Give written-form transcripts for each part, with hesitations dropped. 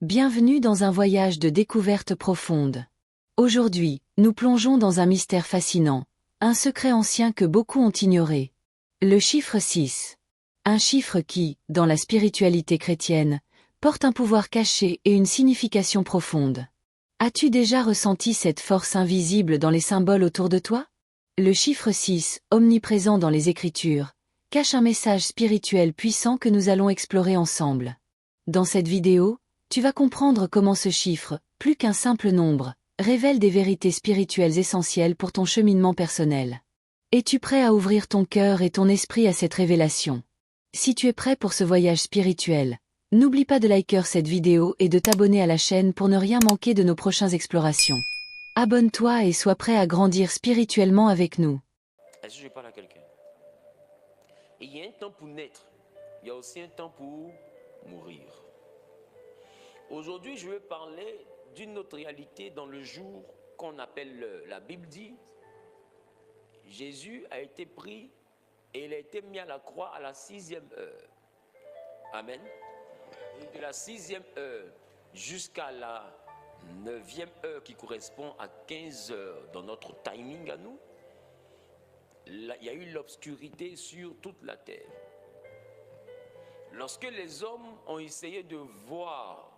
Bienvenue dans un voyage de découverte profonde. Aujourd'hui, nous plongeons dans un mystère fascinant, un secret ancien que beaucoup ont ignoré. Le chiffre 6. Un chiffre qui, dans la spiritualité chrétienne, porte un pouvoir caché et une signification profonde. As-tu déjà ressenti cette force invisible dans les symboles autour de toi? Le chiffre 6, omniprésent dans les Écritures, cache un message spirituel puissant que nous allons explorer ensemble. Dans cette vidéo, tu vas comprendre comment ce chiffre, plus qu'un simple nombre, révèle des vérités spirituelles essentielles pour ton cheminement personnel. Es-tu prêt à ouvrir ton cœur et ton esprit à cette révélation? Si tu es prêt pour ce voyage spirituel, n'oublie pas de liker cette vidéo et de t'abonner à la chaîne pour ne rien manquer de nos prochaines explorations. Abonne-toi et sois prêt à grandir spirituellement avec nous. Est-ce que je parle à quelqu'un? Il y a un temps pour naître, il y a aussi un temps pour mourir. Aujourd'hui, je vais parler d'une autre réalité dans le jour qu'on appelle l'heure. La Bible dit, Jésus a été pris et il a été mis à la croix à la 6e heure. Amen. Et de la 6e heure jusqu'à la 9e heure qui correspond à 15 heures dans notre timing à nous, il y a eu l'obscurité sur toute la terre. Lorsque les hommes ont essayé de voir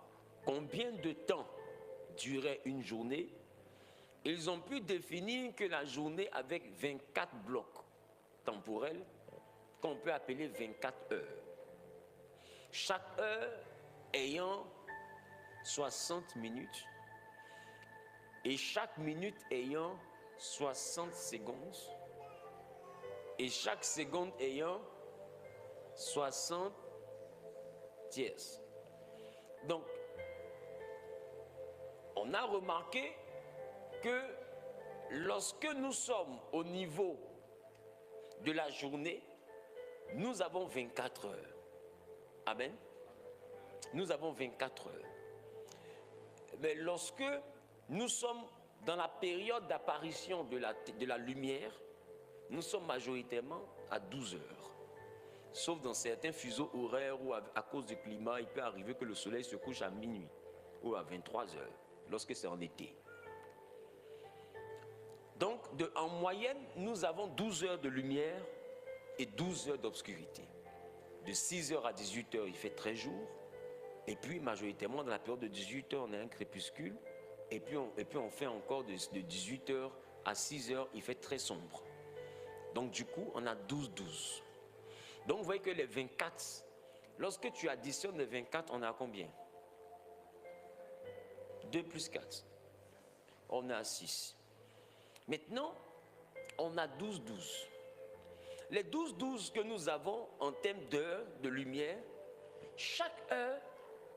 combien de temps durait une journée, ils ont pu définir que la journée avec 24 blocs temporels qu'on peut appeler 24 heures. Chaque heure ayant 60 minutes et chaque minute ayant 60 secondes et chaque seconde ayant 60 tierces. Donc, on a remarqué que lorsque nous sommes au niveau de la journée, nous avons 24 heures. Amen. Nous avons 24 heures. Mais lorsque nous sommes dans la période d'apparition de la lumière, nous sommes majoritairement à 12 heures. Sauf dans certains fuseaux horaires où, à cause du climat, il peut arriver que le soleil se couche à minuit ou à 23 heures, lorsque c'est en été. Donc, en moyenne, nous avons 12 heures de lumière et 12 heures d'obscurité. De 6 heures à 18 heures, il fait très jour. Et puis, majoritairement, dans la période de 18 heures, on a un crépuscule. Et puis on fait encore de 18 heures à 6 heures, il fait très sombre. Donc, du coup, on a 12-12. Donc, vous voyez que les 24, lorsque tu additionnes les 24, on a combien? 2 plus 4. On a 6. Maintenant, on a 12-12. Les 12-12 que nous avons en termes d'heures de lumière, chaque heure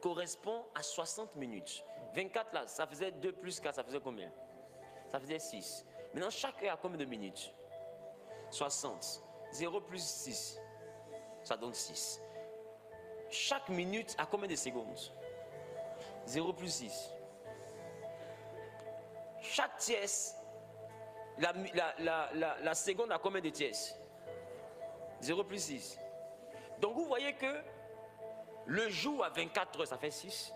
correspond à 60 minutes. 24 là, ça faisait 2 plus 4, ça faisait combien? Ça faisait 6. Maintenant, chaque heure a combien de minutes? 60. 0 plus 6, ça donne 6. Chaque minute a combien de secondes? 0 plus 6. Chaque tierce, la seconde a combien de tierces? 0 plus 6. Donc vous voyez que le jour a 24 heures, ça fait 6.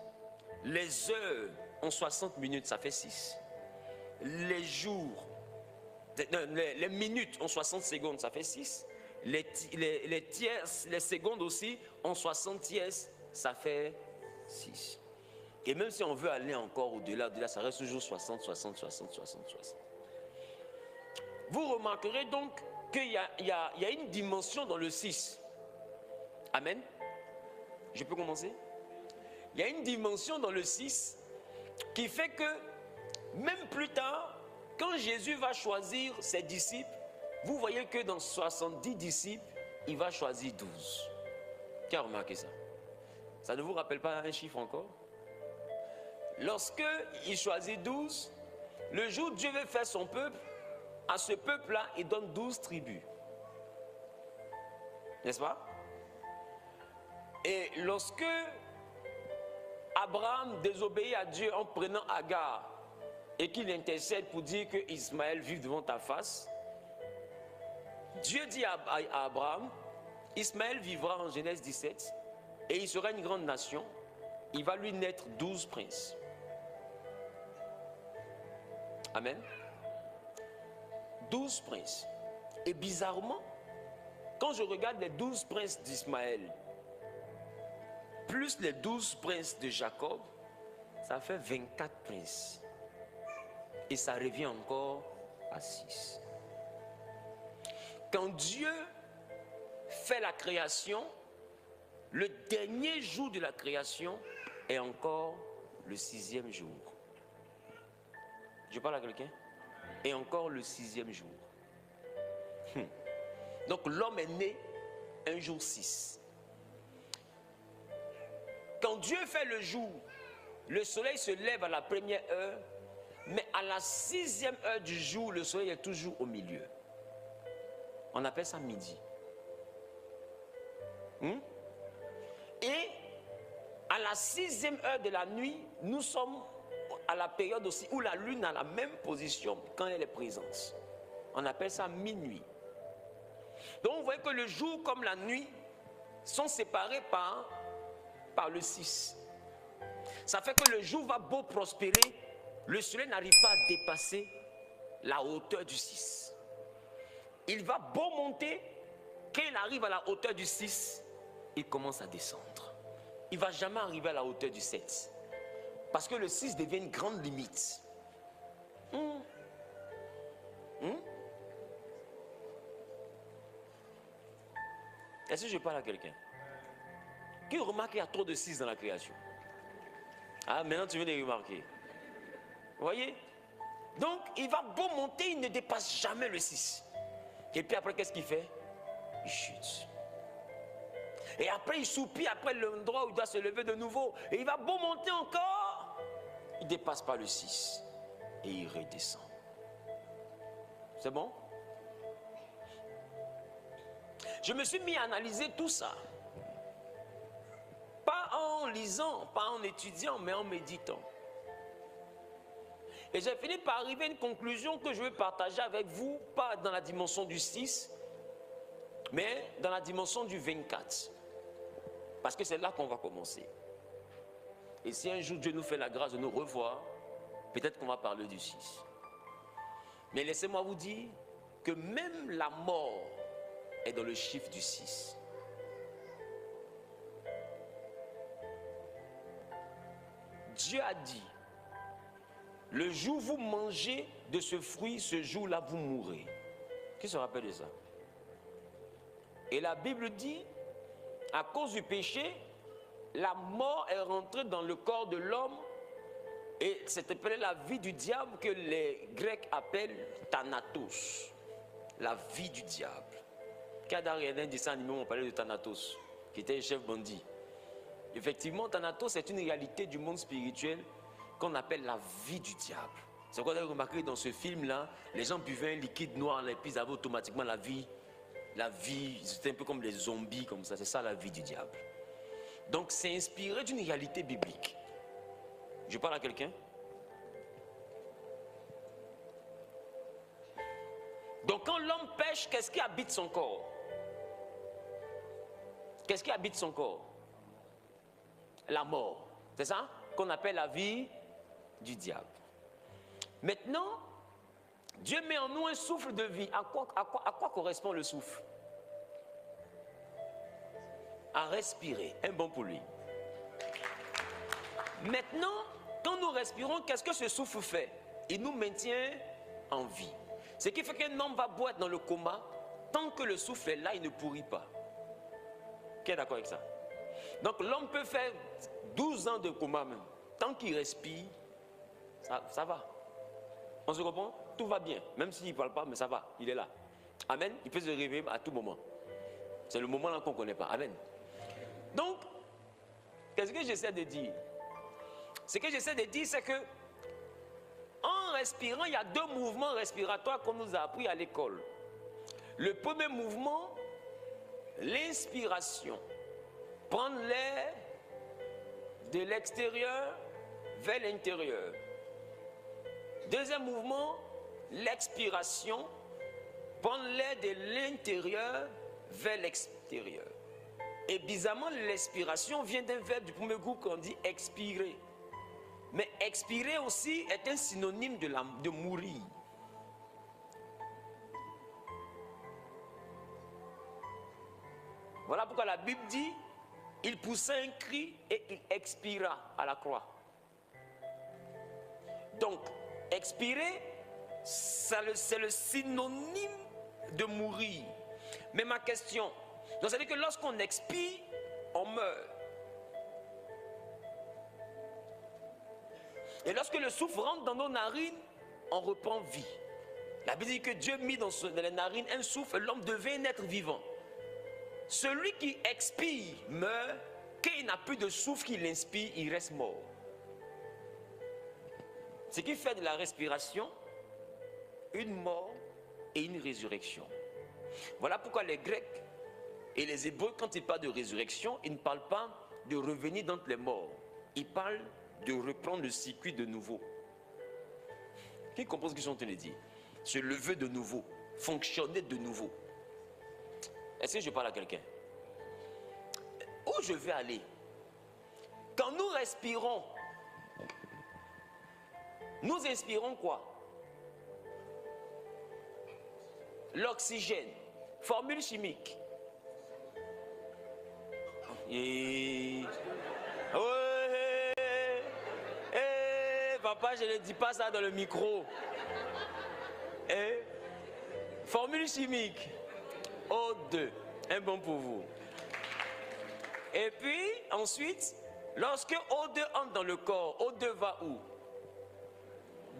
Les heures ont 60 minutes, ça fait 6. Les jours, les minutes ont 60 secondes, ça fait 6. Les tierces, les secondes aussi ont 60 tierces, ça fait 6. Et même si on veut aller encore au-delà, ça reste toujours 60. Vous remarquerez donc qu'il y a une dimension dans le 6. Amen. Je peux commencer? Il y a une dimension dans le 6 qui fait que même plus tard, quand Jésus va choisir ses disciples, vous voyez que dans 70 disciples, il va choisir 12. Qui a remarqué ça? Ça ne vous rappelle pas un chiffre encore? Lorsque il choisit 12, le jour où Dieu veut faire son peuple, à ce peuple-là, il donne 12 tribus. N'est-ce pas? Et lorsque Abraham désobéit à Dieu en prenant Agar et qu'il intercède pour dire que Ismaël vive devant ta face, Dieu dit à Abraham, Ismaël vivra en Genèse 17 et il sera une grande nation il va lui naître 12 princes. Amen. 12 princes. Et bizarrement, quand je regarde les 12 princes d'Ismaël, plus les 12 princes de Jacob, ça fait 24 princes. Et ça revient encore à 6. Quand Dieu fait la création, le dernier jour de la création est encore le 6e jour. Je parle à quelqu'un? Et encore le 6e jour. Donc l'homme est né un jour 6. Quand Dieu fait le jour, le soleil se lève à la première heure, mais à la 6e heure du jour, le soleil est toujours au milieu. On appelle ça midi. Et à la 6e heure de la nuit, nous sommes à la période aussi où la lune a la même position quand elle est présente. On appelle ça minuit. Donc vous voyez que le jour comme la nuit sont séparés par le 6. Ça fait que le jour va beau prospérer, le soleil n'arrive pas à dépasser la hauteur du 6. Il va beau monter, quand il arrive à la hauteur du 6, il commence à descendre. Il ne va jamais arriver à la hauteur du 7. Parce que le 6 devient une grande limite. Est-ce que je parle à quelqu'un qui remarque qu'il y a trop de 6 dans la création? Ah, maintenant tu viens de remarquer. Vous voyez? Donc, il va beau monter, il ne dépasse jamais le 6. Et puis après, qu'est-ce qu'il fait? Il chute. Et après, il soupire après l'endroit où il doit se lever de nouveau. Et il va beau monter encore. Il ne dépasse pas le 6. Et il redescend. C'est bon? Je me suis mis à analyser tout ça. Pas en lisant, pas en étudiant, mais en méditant. Et j'ai fini par arriver à une conclusion que je vais partager avec vous, pas dans la dimension du 6, mais dans la dimension du 24. Parce que c'est là qu'on va commencer. Et si un jour Dieu nous fait la grâce de nous revoir, peut-être qu'on va parler du 6. Mais laissez-moi vous dire que même la mort est dans le chiffre du 6. Dieu a dit, le jour où vous mangez de ce fruit, ce jour-là, vous mourrez. Qui se rappelle de ça? Et la Bible dit, à cause du péché, la mort est rentrée dans le corps de l'homme et c'est appelé la vie du diable que les Grecs appellent Thanatos. La vie du diable. Qui a regardé un dessin animé où on parlait de Thanatos, qui était un chef bandit. Effectivement, Thanatos, c'est une réalité du monde spirituel qu'on appelle la vie du diable. C'est quoi vous avez remarqué dans ce film-là, les gens buvaient un liquide noir et puis ils avaient automatiquement la vie, c'était un peu comme les zombies, comme ça. C'est ça la vie du diable. Donc c'est inspiré d'une réalité biblique. Je parle à quelqu'un? Donc quand l'homme pêche, qu'est-ce qui habite son corps? Qu'est-ce qui habite son corps? La mort. C'est ça qu'on appelle la vie du diable. Maintenant, Dieu met en nous un souffle de vie. À quoi correspond le souffle? À respirer. Un bon pour lui. Maintenant, quand nous respirons, qu'est-ce que ce souffle fait? Il nous maintient en vie. Ce qui fait qu'un homme va beau être dans le coma, tant que le souffle est là, il ne pourrit pas. Qui est d'accord avec ça? Donc l'homme peut faire 12 ans de coma même. Tant qu'il respire, ça va. On se comprend? Tout va bien. Même s'il ne parle pas, mais ça va. Il est là. Amen. Il peut se réveiller à tout moment. C'est le moment là qu'on ne connaît pas. Amen. Donc, qu'est-ce que j'essaie de dire? Ce que j'essaie de dire, c'est que en respirant, il y a 2 mouvements respiratoires qu'on nous a appris à l'école. Le premier mouvement, l'inspiration. Prendre l'air de l'extérieur vers l'intérieur. Deuxième mouvement, l'expiration. Prendre l'air de l'intérieur vers l'extérieur. Et bizarrement, l'expiration vient d'un verbe du premier groupe qu'on dit expirer. Mais expirer aussi est un synonyme de mourir. Voilà pourquoi la Bible dit, il poussa un cri et il expira à la croix. Donc, expirer, c'est le synonyme de mourir. Mais ma question, donc ça veut dire que lorsqu'on expire, on meurt. Et lorsque le souffle rentre dans nos narines, on reprend vie. La Bible dit que Dieu mit dans les narines un souffle, l'homme devient un être vivant. Celui qui expire meurt, quand il n'a plus de souffle qu'il inspire, il reste mort. Ce qui fait de la respiration une mort et une résurrection. Voilà pourquoi les Grecs et les Hébreux, quand ils parlent de résurrection, ils ne parlent pas de revenir d'entre les morts. Ils parlent de reprendre le circuit de nouveau. Qui comprend ce qu'ils sont en train de dire? Se lever de nouveau, fonctionner de nouveau. Est-ce que je parle à quelqu'un? Où je vais aller? Quand nous respirons, nous inspirons quoi? L'oxygène. Formule chimique. Et... papa, je ne dis pas ça dans le micro. Formule chimique. O2. Un bon pour vous. Et puis, ensuite, lorsque O2 entre dans le corps, O2 va où?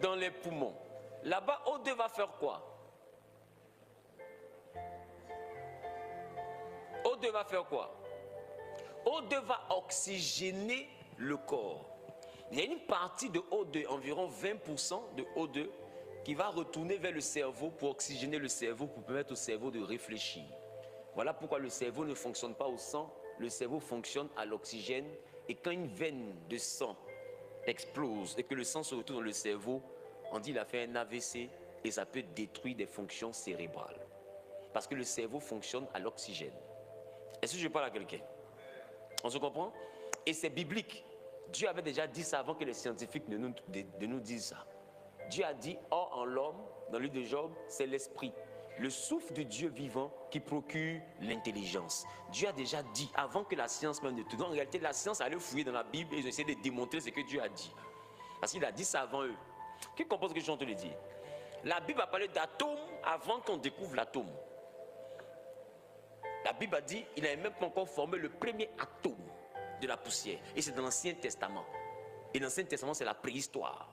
Dans les poumons. Là-bas, O2 va faire quoi? O2 va faire quoi? O2 va oxygéner le corps. Il y a une partie de O2, environ 20% de O2, qui va retourner vers le cerveau pour oxygéner le cerveau, pour permettre au cerveau de réfléchir. Voilà pourquoi le cerveau ne fonctionne pas au sang, le cerveau fonctionne à l'oxygène. Et quand une veine de sang explose et que le sang se retrouve dans le cerveau, on dit qu'il a fait un AVC et ça peut détruire des fonctions cérébrales. Parce que le cerveau fonctionne à l'oxygène. Est-ce que je parle à quelqu'un? On se comprend? Et c'est biblique. Dieu avait déjà dit ça avant que les scientifiques ne nous disent ça. Dieu a dit, or en l'homme, dans le livre de Job, c'est l'esprit, le souffle de Dieu vivant qui procure l'intelligence. Dieu a déjà dit, avant que la science même ne tout. En réalité, la science allait fouiller dans la Bible et ils ont essayé de démontrer ce que Dieu a dit. Parce qu'il a dit ça avant eux. Qui comprend ce que je suis en train de dire? La Bible a parlé d'atomes avant qu'on découvre l'atome. La Bible a dit, il n'avait même pas encore formé le premier atome de la poussière. Et c'est dans l'Ancien Testament. Et l'Ancien Testament, c'est la préhistoire.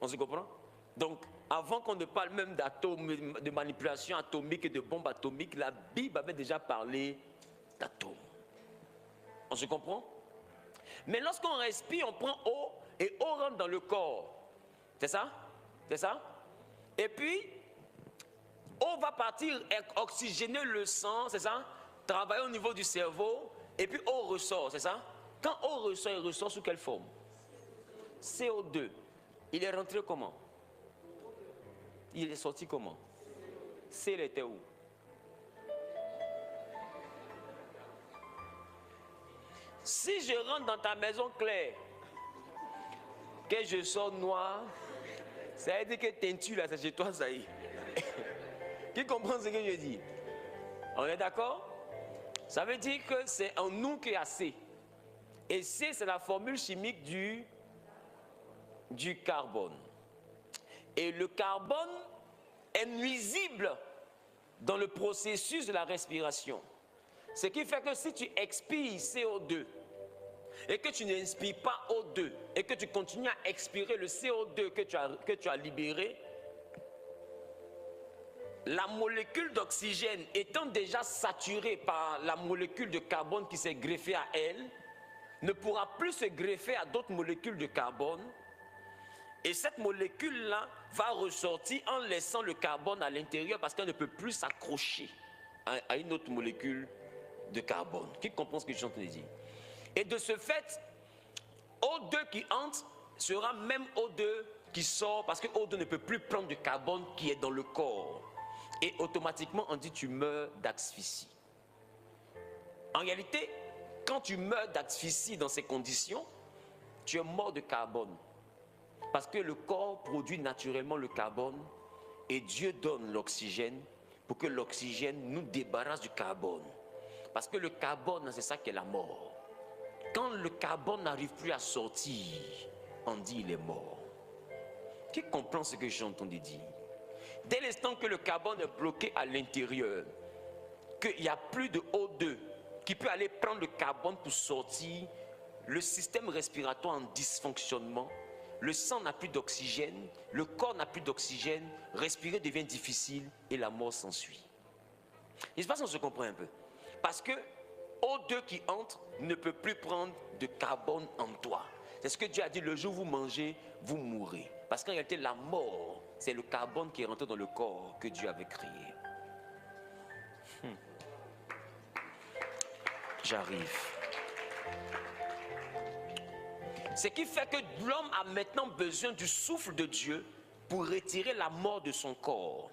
On se comprend? Donc, avant qu'on ne parle même d'atomes, de manipulation atomique et de bombes atomiques, la Bible avait déjà parlé d'atomes. On se comprend? Mais lorsqu'on respire, on prend eau et eau rentre dans le corps. C'est ça? C'est ça? Et puis, eau va partir oxygéner le sang, c'est ça? Travailler au niveau du cerveau. Et puis eau ressort, c'est ça? Quand eau ressort, il ressort sous quelle forme? CO2. Il est rentré comment? Il est sorti comment? C, il était où? Si je rentre dans ta maison claire, que je sors noir, ça veut dire que teinture là, c'est chez toi, ça y est. Qui comprend ce que je dis? On est d'accord? Ça veut dire que c'est en nous qu'il y a C. Et C, c'est la formule chimique du carbone. Et le carbone est nuisible dans le processus de la respiration. Ce qui fait que si tu expires CO2 et que tu n'inspires pas O2 et que tu continues à expirer le CO2 que tu as libéré, la molécule d'oxygène étant déjà saturée par la molécule de carbone qui s'est greffée à elle, ne pourra plus se greffer à d'autres molécules de carbone. Et cette molécule-là va ressortir en laissant le carbone à l'intérieur parce qu'elle ne peut plus s'accrocher à une autre molécule de carbone. Qui comprend ce que je suis en train de dire? Et de ce fait, O2 qui entre sera même O2 qui sort parce que O2 ne peut plus prendre du carbone qui est dans le corps. Et automatiquement, on dit tu meurs d'asphyxie. En réalité, quand tu meurs d'asphyxie dans ces conditions, tu es mort de carbone. Parce que le corps produit naturellement le carbone et Dieu donne l'oxygène pour que l'oxygène nous débarrasse du carbone. Parce que le carbone, c'est ça qui est la mort. Quand le carbone n'arrive plus à sortir, on dit il est mort. Qui comprend ce que j'ai entendu dire? Dès l'instant que le carbone est bloqué à l'intérieur, qu'il n'y a plus de O2 qui peut aller prendre le carbone pour sortir, le système respiratoire en dysfonctionnement, le sang n'a plus d'oxygène, le corps n'a plus d'oxygène, respirer devient difficile et la mort s'ensuit. Je ne sais pas si on se comprend un peu. Parce que O2 qui entre ne peut plus prendre de carbone en toi. C'est ce que Dieu a dit, le jour où vous mangez, vous mourrez. Parce qu'en réalité, la mort, c'est le carbone qui est rentré dans le corps que Dieu avait créé. J'arrive. Ce qui fait que l'homme a maintenant besoin du souffle de Dieu pour retirer la mort de son corps.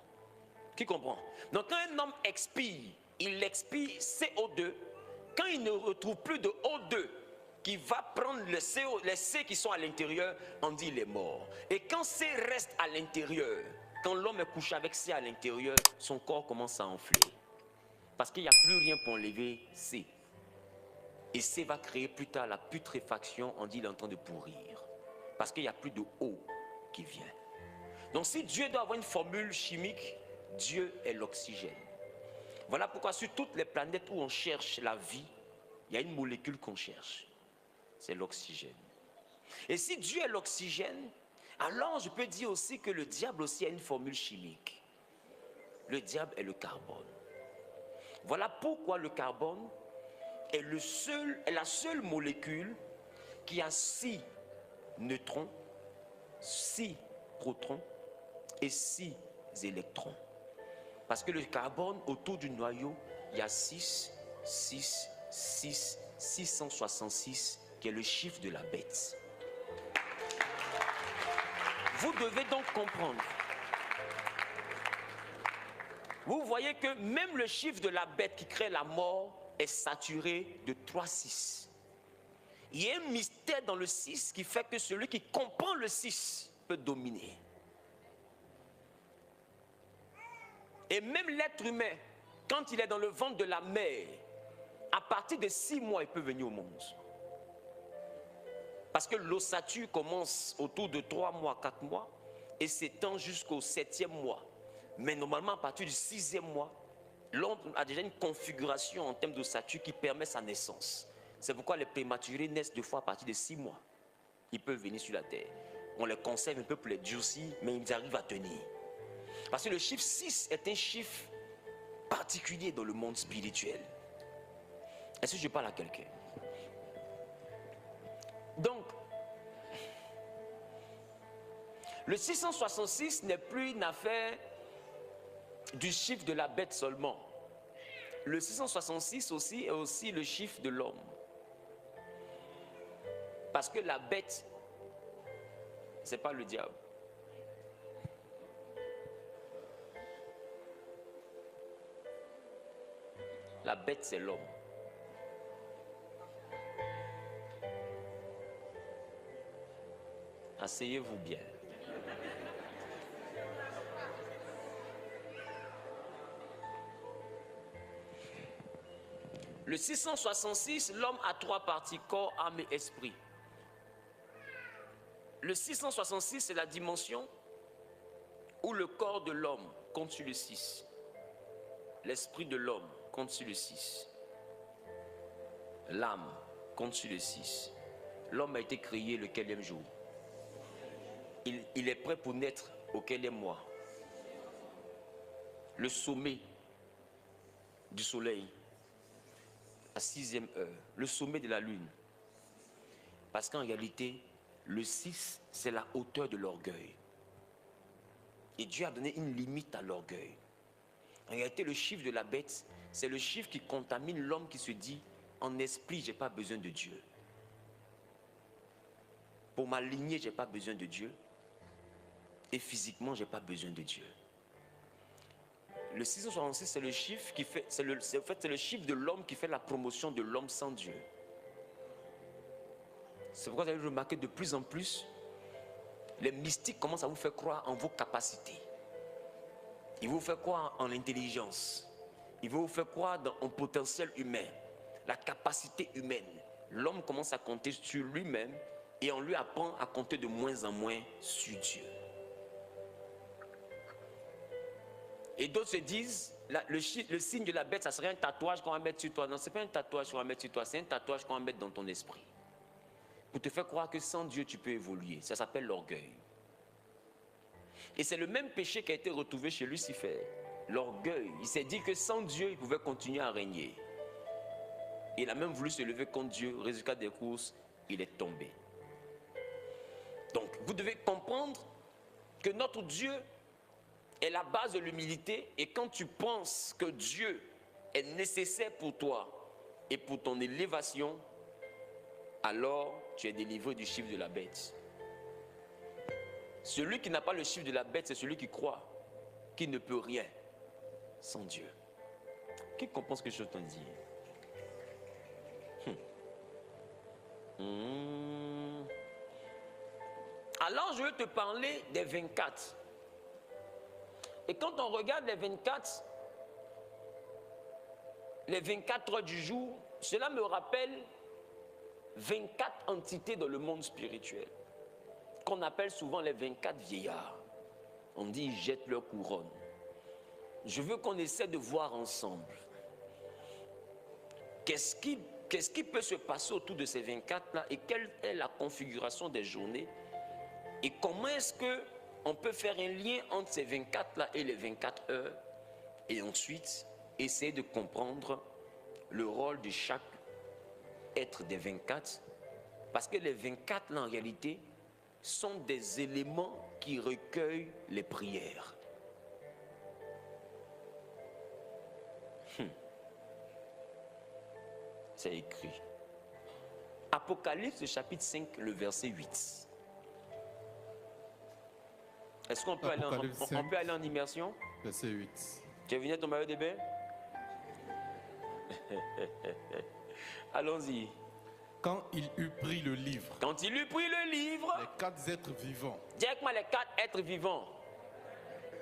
Qui comprend? Donc quand un homme expire, il expire CO2. Quand il ne retrouve plus de O2 qui va prendre les C qui sont à l'intérieur, on dit il est mort. Et quand C reste à l'intérieur, quand l'homme est couché avec C à l'intérieur, son corps commence à enfler. Parce qu'il n'y a plus rien pour enlever C. Et C va créer plus tard la putréfaction, on dit il est en train de pourrir. Parce qu'il n'y a plus de eau qui vient. Donc si Dieu doit avoir une formule chimique, Dieu est l'oxygène. Voilà pourquoi sur toutes les planètes où on cherche la vie, il y a une molécule qu'on cherche. C'est l'oxygène. Et si Dieu est l'oxygène, alors je peux dire aussi que le diable aussi a une formule chimique. Le diable est le carbone. Voilà pourquoi le carbone est la seule molécule qui a 6 neutrons, 6 protons et 6 électrons. Parce que le carbone, autour du noyau, il y a 6, 6, 6, 666, qui est le chiffre de la bête. Vous devez donc comprendre. Vous voyez que même le chiffre de la bête qui crée la mort est saturé de 3, 6. Il y a un mystère dans le 6 qui fait que celui qui comprend le 6 peut dominer. Et même l'être humain, quand il est dans le ventre de la mère, à partir de 6 mois, il peut venir au monde. Parce que l'ossature commence autour de 3 mois, 4 mois et s'étend jusqu'au 7e mois. Mais normalement, à partir du 6e mois, l'homme a déjà une configuration en termes d'ossature qui permet sa naissance. C'est pourquoi les prématurés naissent 2 fois à partir de 6 mois. Ils peuvent venir sur la terre. On les conserve un peu pour les durcir, mais ils arrivent à tenir. Parce que le chiffre 6 est un chiffre particulier dans le monde spirituel. Est-ce que je parle à quelqu'un? Donc, le 666 n'est plus une affaire du chiffre de la bête seulement. Le 666 aussi est aussi le chiffre de l'homme. Parce que la bête, ce n'est pas le diable. La bête, c'est l'homme. Asseyez-vous bien. Le 666, l'homme a 3 parties, corps, âme et esprit. Le 666, c'est la dimension où le corps de l'homme compte sur le 6. L'esprit de l'homme compte sur le 6. L'âme compte sur le 6. L'homme a été créé le quelième jour. Il est prêt pour naître au quelième mois. Le sommet du soleil, à 6e heure. Le sommet de la lune. Parce qu'en réalité, le 6, c'est la hauteur de l'orgueil. Et Dieu a donné une limite à l'orgueil. En réalité, le chiffre de la bête, c'est le chiffre qui contamine l'homme qui se dit, en esprit, je n'ai pas besoin de Dieu. Pour ma lignée, je n'ai pas besoin de Dieu. Et physiquement, je n'ai pas besoin de Dieu. Le 666, c'est le chiffre qui fait, c'est le chiffre de l'homme qui fait la promotion de l'homme sans Dieu. C'est pourquoi vous avez remarqué de plus en plus, les mystiques commencent à vous faire croire en vos capacités. Ils vous font croire en l'intelligence. Ils vont vous faire croire dans un potentiel humain, la capacité humaine. L'homme commence à compter sur lui-même et on lui apprend à compter de moins en moins sur Dieu. Et d'autres se disent, le signe de la bête, ça serait un tatouage qu'on va mettre sur toi. Non, ce n'est pas un tatouage qu'on va mettre sur toi, c'est un tatouage qu'on va mettre dans ton esprit. Pour te faire croire que sans Dieu, tu peux évoluer. Ça s'appelle l'orgueil. Et c'est le même péché qui a été retrouvé chez Lucifer. L'orgueil. Il s'est dit que sans Dieu, il pouvait continuer à régner. Il a même voulu se lever contre Dieu. Résultat des courses, il est tombé. Donc, vous devez comprendre que notre Dieu est la base de l'humilité. Et quand tu penses que Dieu est nécessaire pour toi et pour ton élévation, alors tu es délivré du chiffre de la bête. Celui qui n'a pas le chiffre de la bête, c'est celui qui croit qu'il ne peut rien sans Dieu. Qui comprend ce que je t'en dis? Alors je vais te parler des 24. Et quand on regarde les 24 heures du jour, cela me rappelle 24 entités dans le monde spirituel, qu'on appelle souvent les 24 vieillards. On dit ils jettent leur couronne. Je veux qu'on essaie de voir ensemble qu'est-ce qui peut se passer autour de ces 24-là et quelle est la configuration des journées et comment est-ce qu'on peut faire un lien entre ces 24-là et les 24 heures et ensuite essayer de comprendre le rôle de chaque être des 24 parce que les 24 là en réalité sont des éléments qui recueillent les prières. C'est écrit. Apocalypse chapitre 5, le verset 8. Est-ce qu'on peut, aller en immersion? Verset 8. Tu es venu à ton maillot de bain? Allons-y. Quand il eut pris le livre, Quand il eut pris le livre, les 4 êtres vivants dis avec moi les 4 êtres vivants.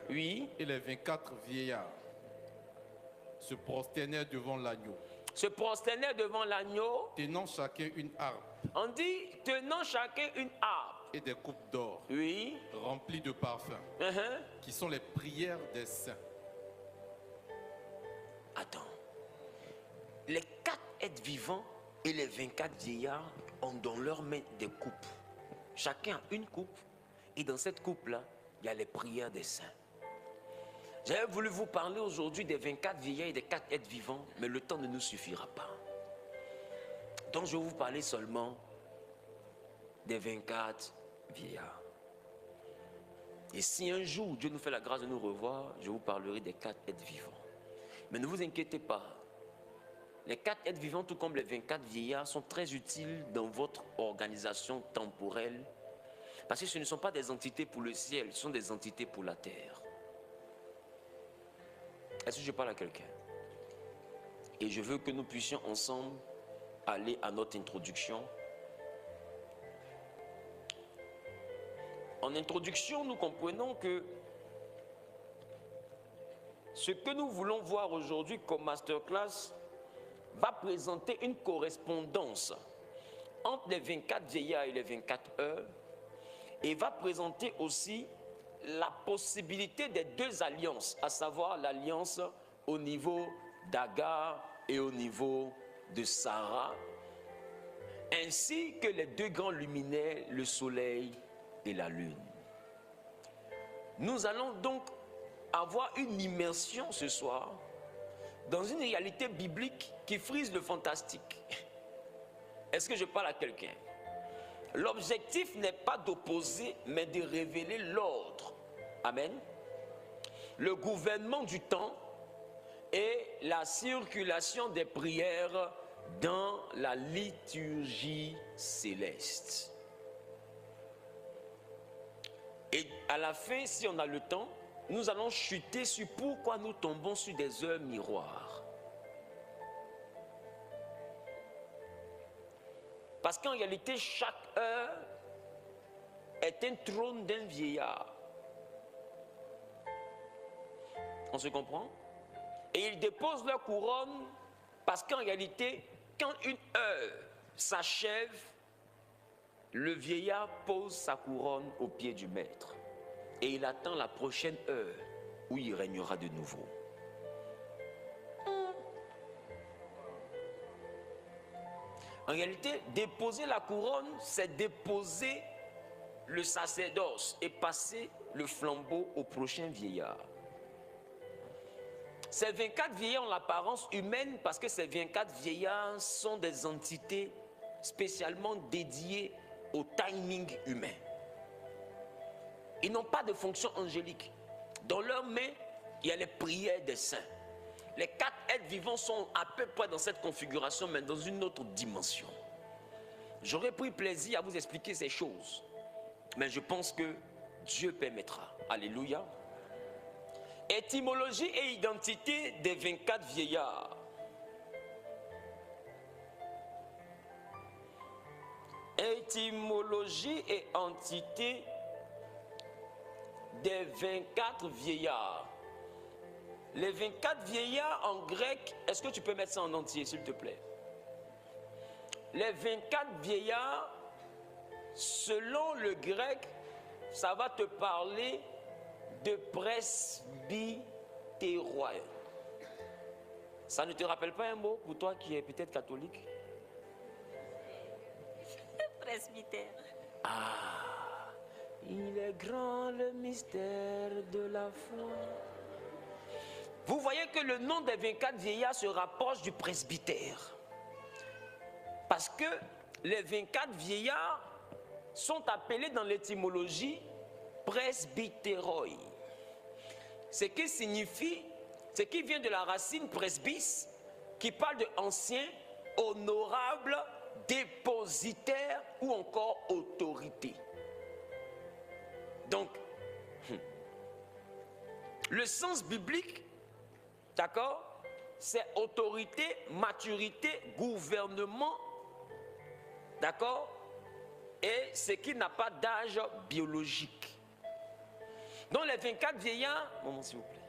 Oui. et les 24 vieillards se prosternèrent devant l'agneau, Se prosternèrent devant l'agneau. tenant chacun une harpe On dit tenant chacun une harpe. et des coupes d'or Oui. remplies de parfums, qui sont les prières des saints. Attends. Les 4 êtres vivants et les 24 vieillards ont dans leurs mains des coupes. Chacun a une coupe. Et dans cette coupe-là, il y a les prières des saints. J'avais voulu vous parler aujourd'hui des 24 vieillards et des 4 êtres vivants, mais le temps ne nous suffira pas. Donc je vais vous parler seulement des 24 vieillards. Et si un jour Dieu nous fait la grâce de nous revoir, je vous parlerai des 4 êtres vivants. Mais ne vous inquiétez pas. Les 4 êtres vivants, tout comme les 24 vieillards, sont très utiles dans votre organisation temporelle. Parce que ce ne sont pas des entités pour le ciel, ce sont des entités pour la terre. Est-ce que je parle à quelqu'un? Et je veux que nous puissions ensemble aller à notre introduction. En introduction, nous comprenons que ce que nous voulons voir aujourd'hui comme masterclass va présenter une correspondance entre les 24 vieillards et les 24 heures et va présenter aussi la possibilité des 2 alliances, à savoir l'alliance au niveau d'Agar et au niveau de Sarah, ainsi que les 2 grands luminaires, le soleil et la lune. Nous allons donc avoir une immersion ce soir dans une réalité biblique qui frise le fantastique. Est-ce que je parle à quelqu'un? L'objectif n'est pas d'opposer, mais de révéler l'ordre. Amen. Le gouvernement du temps et la circulation des prières dans la liturgie céleste. Et à la fin, si on a le temps, nous allons chuter sur pourquoi nous tombons sur des heures miroirs. Parce qu'en réalité, chaque heure est un trône d'un vieillard. On se comprend? Et ils déposent leur couronne parce qu'en réalité, quand une heure s'achève, le vieillard pose sa couronne au pied du maître. Et il attend la prochaine heure où il régnera de nouveau. En réalité, déposer la couronne, c'est déposer le sacerdoce et passer le flambeau au prochain vieillard. Ces 24 vieillards ont l'apparence humaine parce que ces 24 vieillards sont des entités spécialement dédiées au timing humain. Ils n'ont pas de fonction angélique. Dans leurs mains, il y a les prières des saints. Les 4 êtres vivants sont à peu près dans cette configuration, mais dans une autre dimension. J'aurais pris plaisir à vous expliquer ces choses, mais je pense que Dieu permettra. Alléluia. Étymologie et identité des 24 vieillards. Étymologie et entité des 24 vieillards. Les 24 vieillards en grec, est-ce que tu peux mettre ça en entier, s'il te plaît? Les 24 vieillards, selon le grec, ça va te parler de presbytéroi. Ça ne te rappelle pas un mot pour toi qui es peut-être catholique? Presbytère. Ah, il est grand le mystère de la foi. Vous voyez que le nom des 24 vieillards se rapproche du presbytère. Parce que les 24 vieillards sont appelés dans l'étymologie presbytéroi. Ce qui signifie, ce qui vient de la racine presbys, qui parle de ancien, honorable, dépositaire ou encore autorité. Donc, le sens biblique, d'accord, c'est autorité, maturité, gouvernement, d'accord, et ce qui n'a pas d'âge biologique. Donc les 24 vieillards, moment s'il vous plaît.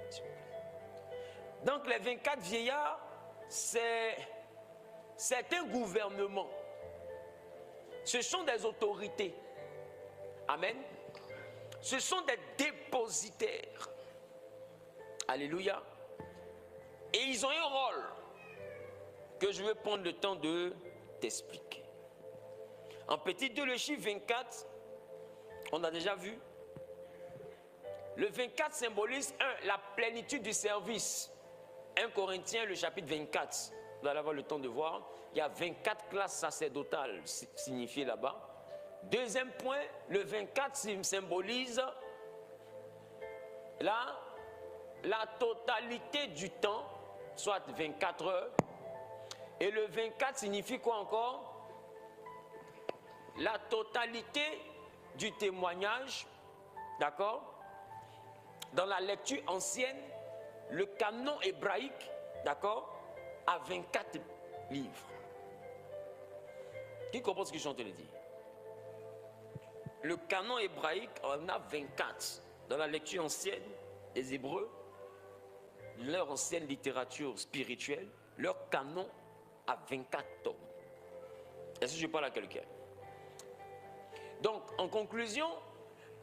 S'il vous plaît. Donc les 24 vieillards, c'est un gouvernement. Ce sont des autorités. Amen. Ce sont des dépositaires. Alléluia. Et ils ont un rôle que je vais prendre le temps de t'expliquer. En petit 2, le chiffre 24, on a déjà vu. Le 24 symbolise 1, la plénitude du service. 1 Corinthiens, le chapitre 24. Vous allez avoir le temps de voir. Il y a 24 classes sacerdotales signifiées là-bas. Deuxième point, le 24 symbolise la totalité du temps, soit 24 heures. Et le 24 signifie quoi encore? La totalité du témoignage, d'accord? Dans la lecture ancienne, le canon hébraïque, d'accord, a 24 livres. Qui comprend ce que je suis en train de dire? Le canon hébraïque en a 24. Dans la lecture ancienne des Hébreux, leur ancienne littérature spirituelle, leur canon a 24 tomes. Est-ce que je parle à quelqu'un? Donc, en conclusion,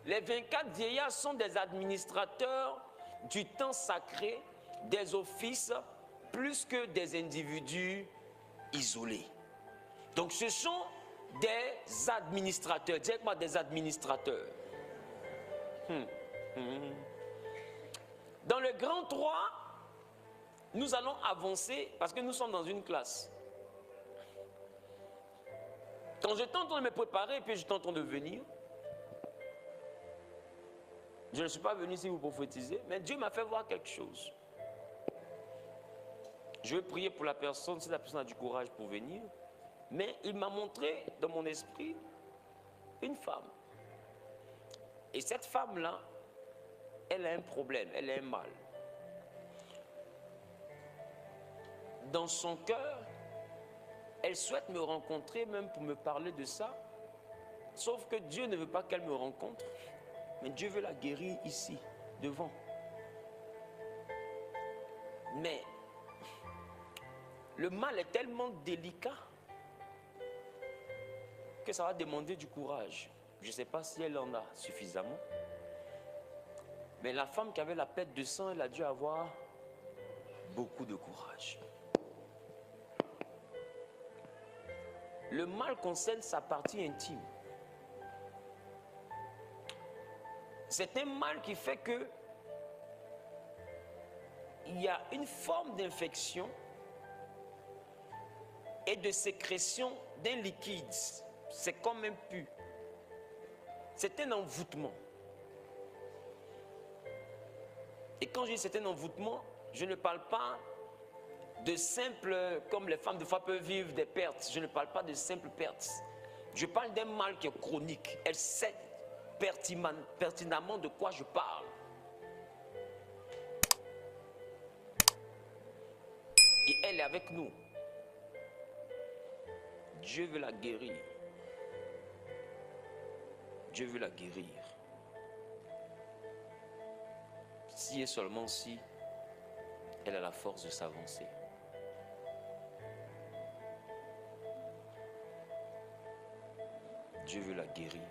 les 24 vieillards sont des administrateurs du temps sacré, des offices, plus que des individus isolés. Donc, ce sont des administrateurs. Dites-moi des administrateurs. Dans le grand 3, nous allons avancer parce que nous sommes dans une classe. Quand j'étais en train de me préparer et puis j'étais en train de venir, je ne suis pas venu ici vous prophétiser, mais Dieu m'a fait voir quelque chose. Je vais prier pour la personne, si la personne a du courage pour venir, mais il m'a montré dans mon esprit une femme. Et cette femme-là, elle a un problème, elle a un mal. Dans son cœur, elle souhaite me rencontrer même pour me parler de ça. Sauf que Dieu ne veut pas qu'elle me rencontre. Mais Dieu veut la guérir ici, devant. Mais le mal est tellement délicat que ça va demander du courage. Je ne sais pas si elle en a suffisamment. Mais la femme qui avait la perte de sang, elle a dû avoir beaucoup de courage. Le mal concerne sa partie intime. C'est un mal qui fait que il y a une forme d'infection et de sécrétion d'un liquide. C'est comme un pus. C'est un envoûtement. Et quand je dis c'est un envoûtement, je ne parle pas de simples, comme les femmes de fois peuvent vivre des pertes. Je ne parle pas de simples pertes. Je parle d'un mal qui est chronique. Elle sait pertinemment de quoi je parle. Et elle est avec nous. Dieu veut la guérir. Dieu veut la guérir. Si et seulement si elle a la force de s'avancer. Dieu veut la guérir.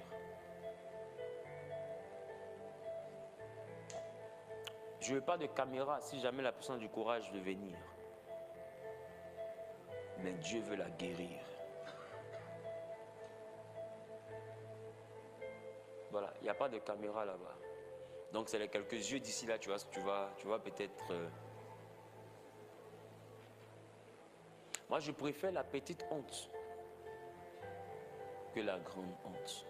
Je ne veux pas de caméra si jamais la personne a du courage de venir. Mais Dieu veut la guérir. Voilà, il n'y a pas de caméra là-bas. Donc c'est les quelques yeux d'ici là, tu vas peut-être... Moi je préfère la petite honte que la grande honte.